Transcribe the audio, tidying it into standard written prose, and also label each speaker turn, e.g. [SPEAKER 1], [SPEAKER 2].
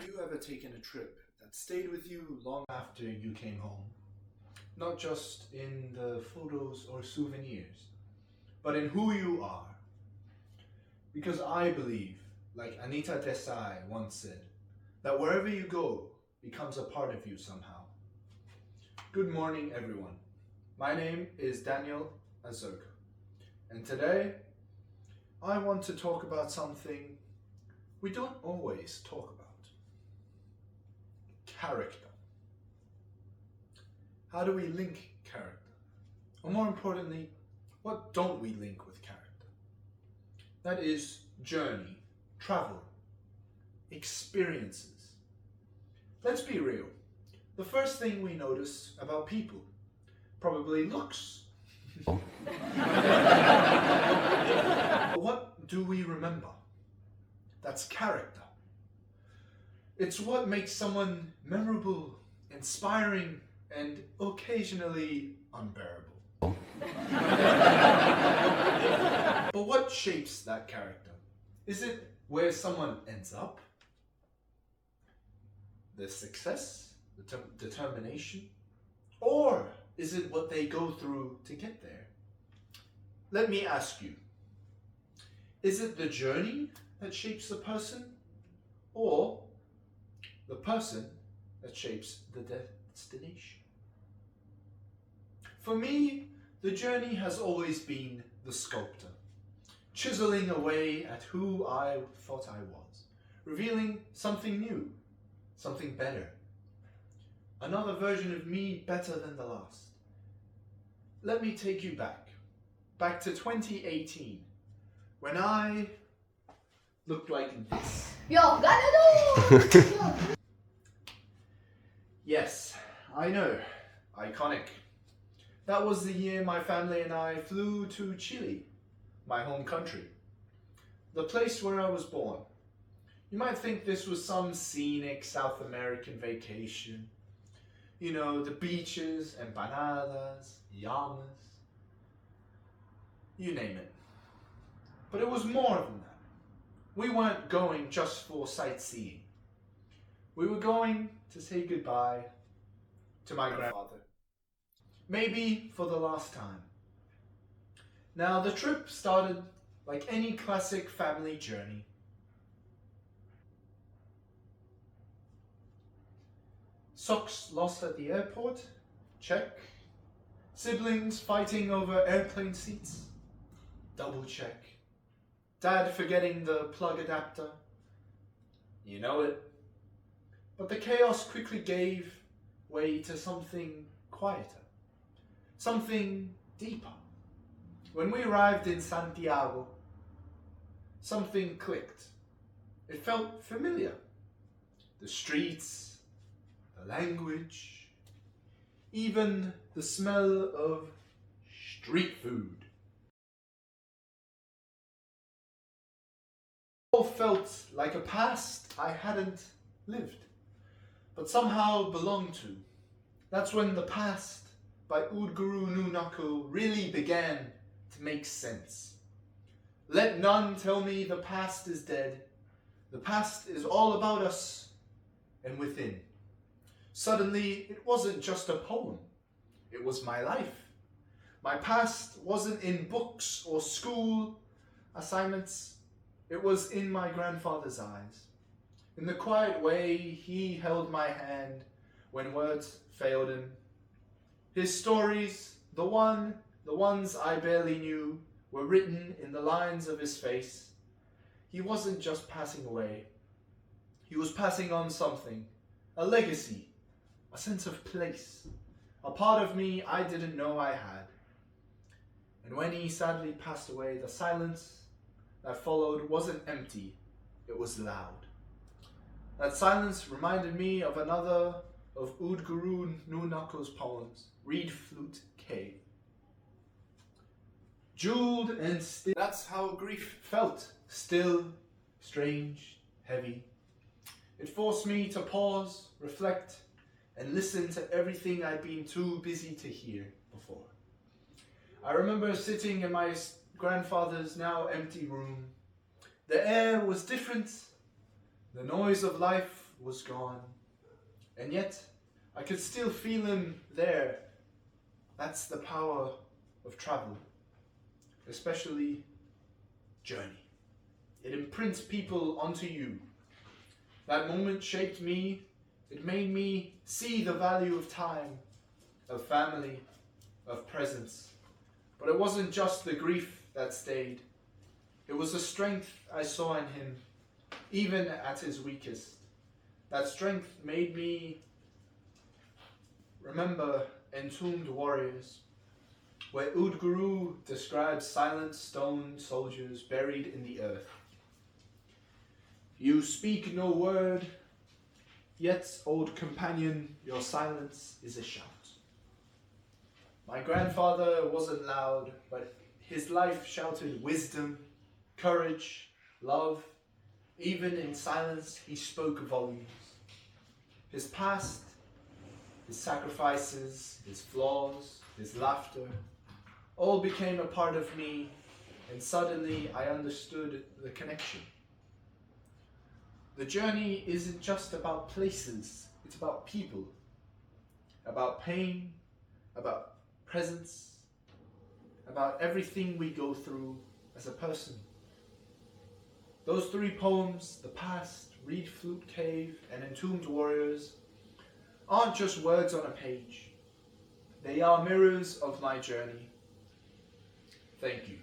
[SPEAKER 1] Have you ever taken a trip that stayed with you long after you came home? Not just in the photos or souvenirs, but in who you are. Because I believe, like Anita Desai once said, that wherever you go becomes a part of you somehow. Good morning, everyone. My name is Daniel Azurka, and today I want to talk about something we don't always talk about. Character. How do we link character? Or more importantly, what don't we link with character? That is journey, travel, experiences. Let's be real. The first thing we notice about people, probably looks. What do we remember? That's character. It's what makes someone memorable, inspiring, and occasionally unbearable. But what shapes that character? Is it where someone ends up? The success? The determination? Or is it what they go through to get there? Let me ask you, is it the journey that shapes the person, or the person that shapes the destination? For me, the journey has always been the sculptor, chiseling away at who I thought I was, revealing something new, something better, another version of me better than the last. Let me take you back to 2018, when I looked like this.
[SPEAKER 2] 야, 가려줘!
[SPEAKER 1] Yes, I know, iconic. That was the year my family and I flew to Chile, my home country, the place where I was born. You might think this was some scenic South American vacation. You know, the beaches, empanadas, llamas, you name it. But it was more than that. We weren't going just for sightseeing. We were going to say goodbye to my grandfather. Maybe for the last time. Now, the trip started like any classic family journey. Socks lost at the airport? Check. Siblings fighting over airplane seats? Double check. Dad forgetting the plug adapter? You know it. But the chaos quickly gave way to something quieter, something deeper. When we arrived in Santiago, something clicked. It felt familiar. The streets, the language, even the smell of street food. It all felt like a past I hadn't lived, but somehow belonged to. That's when The Past by Udguru Nunako really began to make sense. Let none tell me the past is dead. The past is all about us and within. Suddenly, it wasn't just a poem. It was my life. My past wasn't in books or school assignments. It was in my grandfather's eyes. In the quiet way he held my hand when words failed him. His stories, the ones I barely knew, were written in the lines of his face. He wasn't just passing away. He was passing on something, a legacy, a sense of place, a part of me I didn't know I had. And when he sadly passed away, the silence that followed wasn't empty, it was loud. That silence reminded me of another of Udguru Nunako's poems, Reed Flute Cave. Jeweled and still. That's how grief felt. Still, strange, heavy. It forced me to pause, reflect, and listen to everything I'd been too busy to hear before. I remember sitting in my grandfather's now empty room. The air was different. The noise of life was gone, and yet I could still feel him there. That's the power of travel, especially journey. It imprints people onto you. That moment shaped me. It made me see the value of time, of family, of presence. But it wasn't just the grief that stayed. It was the strength I saw in him, even at his weakest. That strength made me remember Entombed Warriors, where Udguru describes silent stone soldiers buried in the earth. You speak no word, yet, old companion, your silence is a shout. My grandfather wasn't loud, but his life shouted wisdom, courage, love. Even in silence, he spoke volumes. His past, his sacrifices, his flaws, his laughter, all became a part of me, and suddenly I understood the connection. The journey isn't just about places, it's about people, about pain, about presence, about everything we go through as a person. Those three poems, The Past, Reed Flute Cave, and Entombed Warriors, aren't just words on a page. They are mirrors of my journey. Thank you.